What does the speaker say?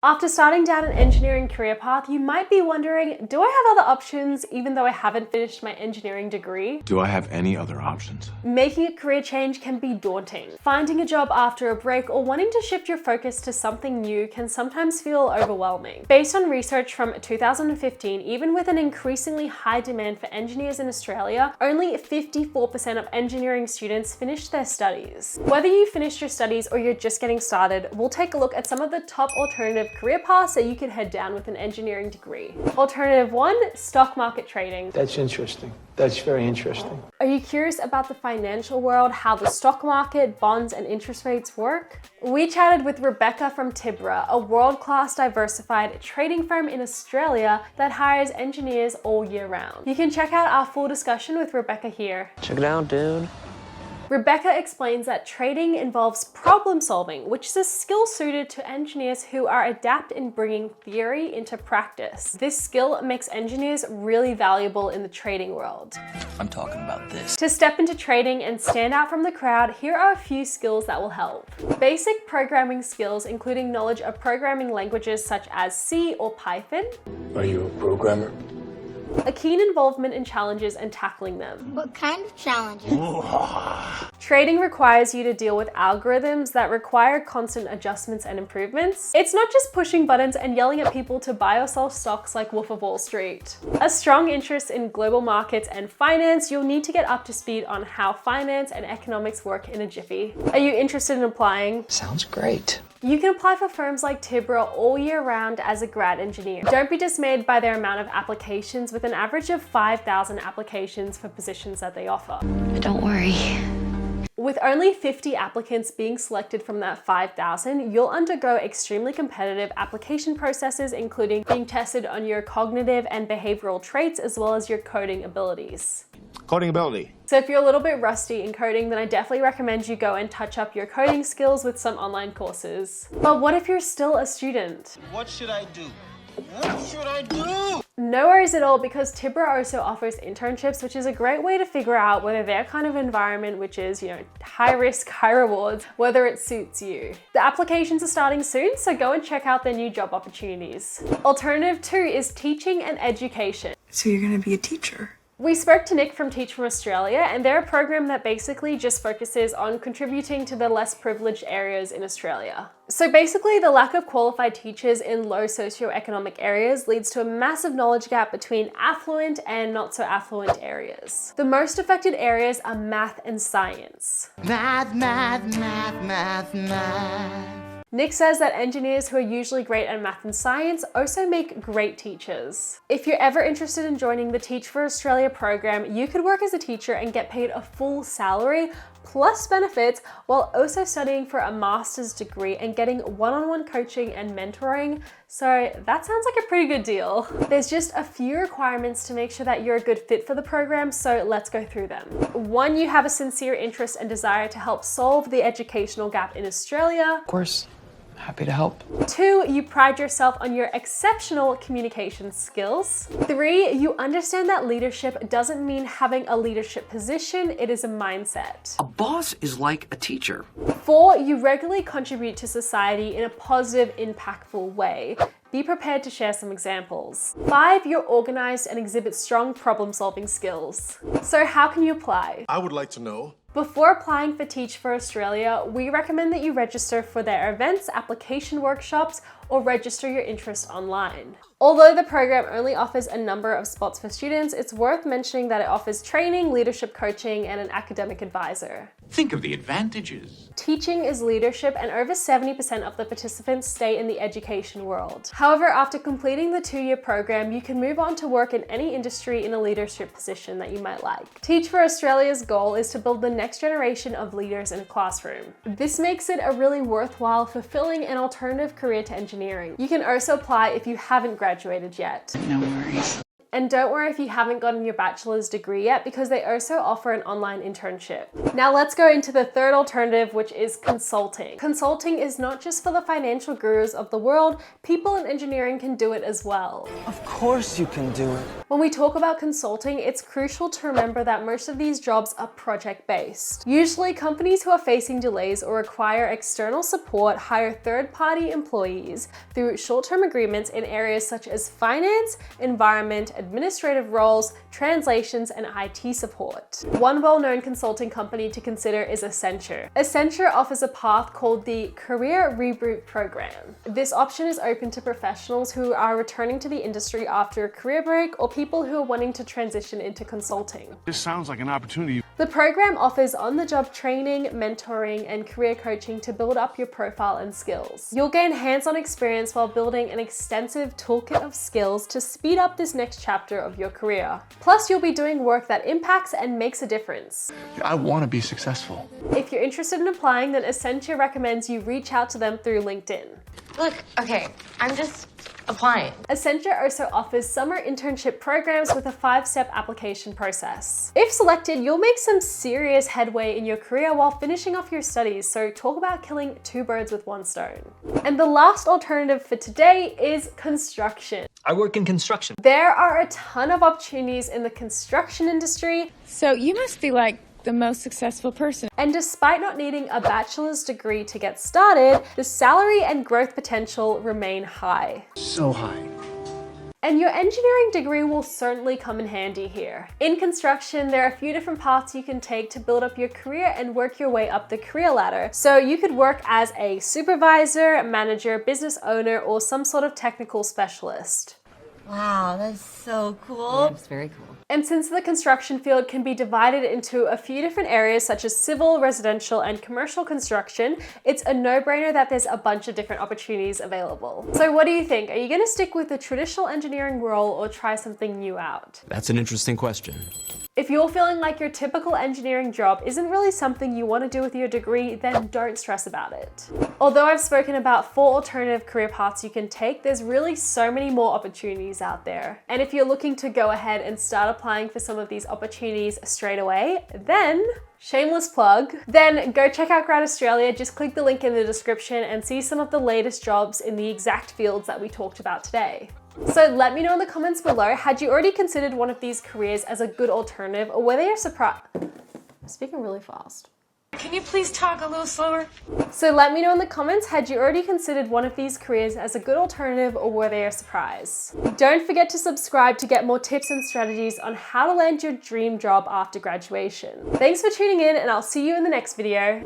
After starting down an engineering career path, you might be wondering, do I have other options even though I haven't finished my engineering degree? Do I have any other options? Making a career change can be daunting. Finding a job after a break or wanting to shift your focus to something new can sometimes feel overwhelming. Based on research from 2015, even with an increasingly high demand for engineers in Australia, only 54% of engineering students finish their studies. Whether you finished your studies or you're just getting started, we'll take a look at some of the top alternative career paths that you can head down with an engineering degree. Alternative 1, stock market trading. That's interesting. That's very interesting. Are you curious about the financial world, how the stock market, bonds, and interest rates work? We chatted with Rebecca from Tibra, a world-class diversified trading firm in Australia that hires engineers all year round. You can check out our full discussion with Rebecca here. Check it out, dude. Rebecca explains that trading involves problem solving, which is a skill suited to engineers who are adept in bringing theory into practice. This skill makes engineers really valuable in the trading world. I'm talking about this. To step into trading and stand out from the crowd, here are a few skills that will help. Basic programming skills, including knowledge of programming languages such as C or Python. Are you a programmer? A keen involvement in challenges and tackling them. What kind of challenges? Trading requires you to deal with algorithms that require constant adjustments and improvements. It's not just pushing buttons and yelling at people to buy or sell stocks like Wolf of Wall Street. A strong interest in global markets and finance, you'll need to get up to speed on how finance and economics work in a jiffy. Are you interested in applying? Sounds great. You can apply for firms like Tibra all year round as a grad engineer. Don't be dismayed by their amount of applications, with an average of 5,000 applications for positions that they offer. But don't worry. With only 50 applicants being selected from that 5,000, you'll undergo extremely competitive application processes, including being tested on your cognitive and behavioral traits, as well as your coding abilities. Coding ability. So if you're a little bit rusty in coding, then I definitely recommend you go and touch up your coding skills with some online courses. But what if you're still a student? What should I do? What should I do? No worries at all, because Tibra also offers internships, which is a great way to figure out whether their kind of environment, which is, high risk, high rewards, whether it suits you. The applications are starting soon, so go and check out their new job opportunities. Alternative 2 is teaching and education. So you're gonna be a teacher? We spoke to Nick from Teach from Australia, and they're a program that basically just focuses on contributing to the less privileged areas in Australia. So basically, the lack of qualified teachers in low socioeconomic areas leads to a massive knowledge gap between affluent and not so affluent areas. The most affected areas are math and science. Math, math, math, math, math. Nick says that engineers who are usually great at math and science also make great teachers. If you're ever interested in joining the Teach for Australia program, you could work as a teacher and get paid a full salary plus benefits while also studying for a master's degree and getting one-on-one coaching and mentoring. So that sounds like a pretty good deal. There's just a few requirements to make sure that you're a good fit for the program, so let's go through them. 1, you have a sincere interest and desire to help solve the educational gap in Australia. Of course, happy to help. 2, you pride yourself on your exceptional communication skills. 3, you understand that leadership doesn't mean having a leadership position, it is a mindset. A boss is like a teacher. 4, you regularly contribute to society in a positive, impactful way. Be prepared to share some examples. 5, you're organized and exhibit strong problem-solving skills. So how can you apply? I would like to know. Before applying for Teach for Australia, we recommend that you register for their events, application workshops, or register your interest online. Although the program only offers a number of spots for students, it's worth mentioning that it offers training, leadership coaching, and an academic advisor. Think of the advantages. Teaching is leadership, and over 70% of the participants stay in the education world. However, after completing the 2-year program, you can move on to work in any industry in a leadership position that you might like. Teach for Australia's goal is to build the next generation of leaders in a classroom. This makes it a really worthwhile, fulfilling, and alternative career to engineering. You can also apply if you haven't graduated yet. No worries. And don't worry if you haven't gotten your bachelor's degree yet, because they also offer an online internship. Now let's go into the third alternative, which is consulting. Consulting is not just for the financial gurus of the world, people in engineering can do it as well. Of course you can do it. When we talk about consulting, it's crucial to remember that most of these jobs are project-based. Usually, companies who are facing delays or require external support hire third-party employees through short-term agreements in areas such as finance, environment, administrative roles, translations, and IT support. One well-known consulting company to consider is Accenture. Accenture offers a path called the Career Reboot Program. This option is open to professionals who are returning to the industry after a career break or people who are wanting to transition into consulting. This sounds like an opportunity. The program offers on-the-job training, mentoring, and career coaching to build up your profile and skills. You'll gain hands-on experience while building an extensive toolkit of skills to speed up this next chapter of your career. Plus, you'll be doing work that impacts and makes a difference. I want to be successful. If you're interested in applying, then Accenture recommends you reach out to them through LinkedIn. Look, okay, I'm just applying. Accenture also offers summer internship programs with a 5-step application process. If selected, you'll make some serious headway in your career while finishing off your studies, so talk about killing 2 birds with 1 stone. And the last alternative for today is construction. I work in construction. There are a ton of opportunities in the construction industry. So you must be like the most successful person. And despite not needing a bachelor's degree to get started, the salary and growth potential remain high. So high. And your engineering degree will certainly come in handy here. In construction, there are a few different paths you can take to build up your career and work your way up the career ladder. So you could work as a supervisor, manager, business owner, or some sort of technical specialist. Wow, that's so cool. It's very cool. And since the construction field can be divided into a few different areas such as civil, residential, and commercial construction, it's a no-brainer that there's a bunch of different opportunities available. So what do you think? Are you gonna stick with the traditional engineering role or try something new out? That's an interesting question. If you're feeling like your typical engineering job isn't really something you want to do with your degree, then don't stress about it. Although I've spoken about 4 alternative career paths you can take, there's really so many more opportunities out there. And if you're looking to go ahead and start applying for some of these opportunities straight away, then shameless plug, then go check out Grad Australia. Just click the link in the description and see some of the latest jobs in the exact fields that we talked about today. So let me know in the comments below, had you already considered one of these careers as a good alternative, or were they a surprise? I'm speaking really fast. Can you please talk a little slower? So let me know in the comments, had you already considered one of these careers as a good alternative, or were they a surprise? Don't forget to subscribe to get more tips and strategies on how to land your dream job after graduation. Thanks for tuning in, and I'll see you in the next video.